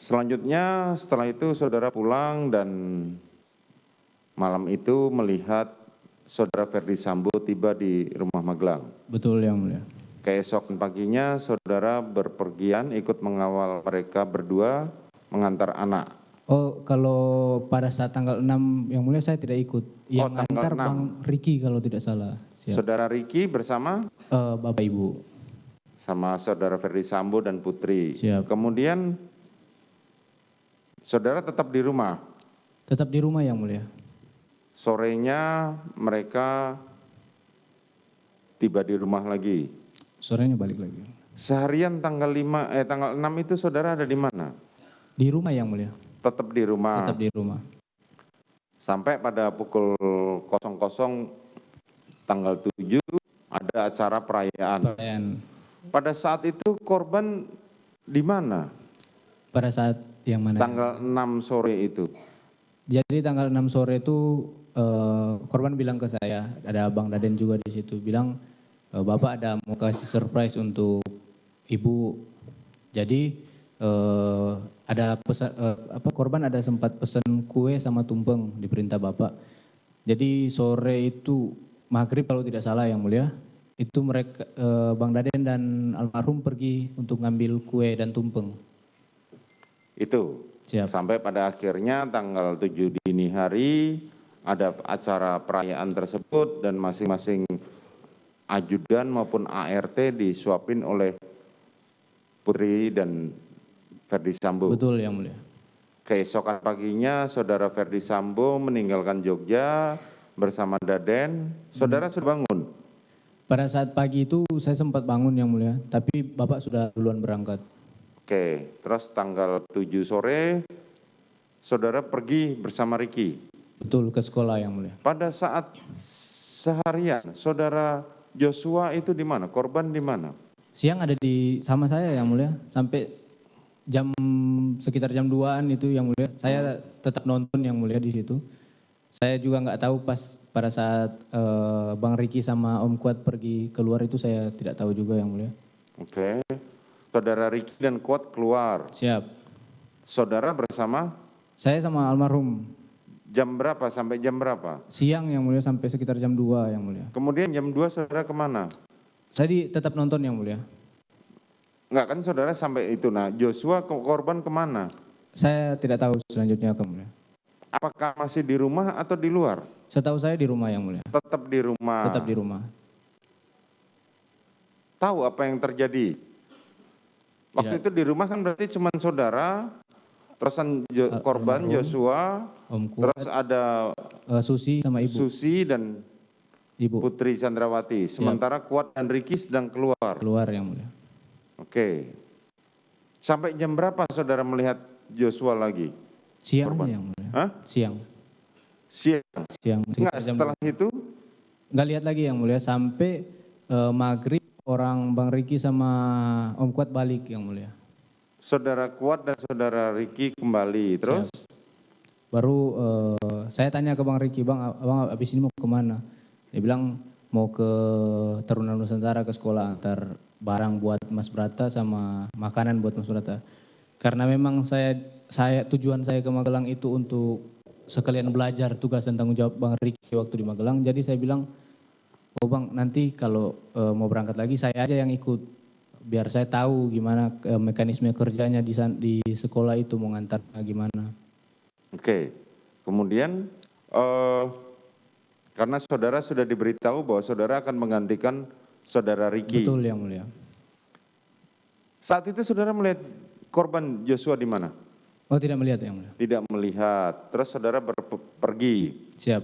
Selanjutnya setelah itu saudara pulang dan malam itu melihat saudara Ferdi Sambo tiba di rumah Magelang. Betul yang mulia. Keesokan paginya saudara berpergian ikut mengawal mereka berdua mengantar anak. Oh, kalau pada saat tanggal 6 yang mulia saya tidak ikut. Yang tanggal antar 6. Bang Riki kalau tidak salah. Siap. Saudara Riki bersama Bapak Ibu. sama saudara Ferdi Sambo dan Putri. Siap. Kemudian saudara tetap di rumah. Tetap di rumah yang mulia. Sorenya mereka tiba di rumah lagi. Sorenya balik lagi. Seharian tanggal 6 itu saudara ada di mana? Di rumah yang mulia. Tetap di rumah. Tetap di rumah. Sampai pada pukul 00 tanggal 7 ada acara perayaan. Pada saat itu korban di mana? Pada saat yang mana? Tanggal 6 sore itu. Jadi tanggal 6 sore itu korban bilang ke saya, ada Bang Daden juga di situ, bilang Bapak ada mau kasih surprise untuk Ibu. Jadi ada pesan, korban ada sempat pesan kue sama tumpeng diperintah Bapak. Jadi sore itu maghrib kalau tidak salah yang mulia, itu mereka Bang Daden dan almarhum pergi untuk ngambil kue dan tumpeng. Itu. Siap. Sampai pada akhirnya tanggal 7 dini hari ada acara perayaan tersebut dan masing-masing ajudan maupun ART disuapin oleh Putri dan Ferdi Sambo. Betul yang mulia. Keesokan paginya saudara Ferdi Sambo meninggalkan Jogja bersama Daden. Saudara sudah bangun? Pada saat pagi itu saya sempat bangun yang mulia, tapi Bapak sudah duluan berangkat. Oke, terus tanggal 7 sore saudara pergi bersama Riki? Betul, ke sekolah yang mulia. Pada saat seharian saudara Joshua itu di mana? Korban di mana? Siang ada di sama saya yang mulia, sampai sekitar jam 2-an itu yang mulia. Saya tetap nonton yang mulia di situ. Saya juga nggak tahu pas pada saat Bang Riki sama Om Kuat pergi keluar itu saya tidak tahu juga yang mulia. Oke. Saudara Riki dan Kuat keluar. Siap. Saudara bersama? Saya sama almarhum. Jam berapa sampai jam berapa? Siang yang mulia sampai sekitar jam 2 yang mulia. Kemudian jam 2 saudara kemana? Saya tetap nonton yang mulia. Enggak kan saudara sampai itu. Nah Joshua korban kemana? Saya tidak tahu selanjutnya yang mulia. Apakah masih di rumah atau di luar? Setahu saya di rumah yang mulia. Tetap di rumah. Tetap di rumah. Tahu apa yang terjadi? Waktu itu di rumah kan berarti cuma saudara, terusan korban Joshua, Om Kuat, terus ada Susi sama Ibu. Susi dan Ibu. Putri Chandrawati. Sementara Kuat dan Riki sedang keluar. Keluar yang mulia. Oke. Sampai jam berapa saudara melihat Joshua lagi? Siang korban? yang mulia. Hah? Siang. Siang. Enggak, setelah itu? Enggak lihat lagi yang mulia sampai maghrib orang Bang Riki sama Om Kuat balik yang mulia. Saudara Kuat dan saudara Riki kembali, terus? Siap. Baru saya tanya ke Bang Riki, Abang habis ini mau kemana? Dia bilang mau ke Taruna Nusantara ke sekolah antar barang buat Mas Brata sama makanan buat Mas Brata. Karena memang tujuan saya ke Magelang itu untuk sekalian belajar tugas dan tanggung jawab Bang Riki waktu di Magelang. Jadi saya bilang, oh Bang nanti kalau mau berangkat lagi saya aja yang ikut. Biar saya tahu gimana mekanisme kerjanya di sekolah itu mau ngantar gimana. Oke, kemudian karena saudara sudah diberitahu bahwa saudara akan menggantikan saudara Riki. Betul yang mulia. Saat itu saudara melihat korban Joshua di mana? Oh tidak melihat yang mulia. Tidak melihat, terus saudara pergi. Siap.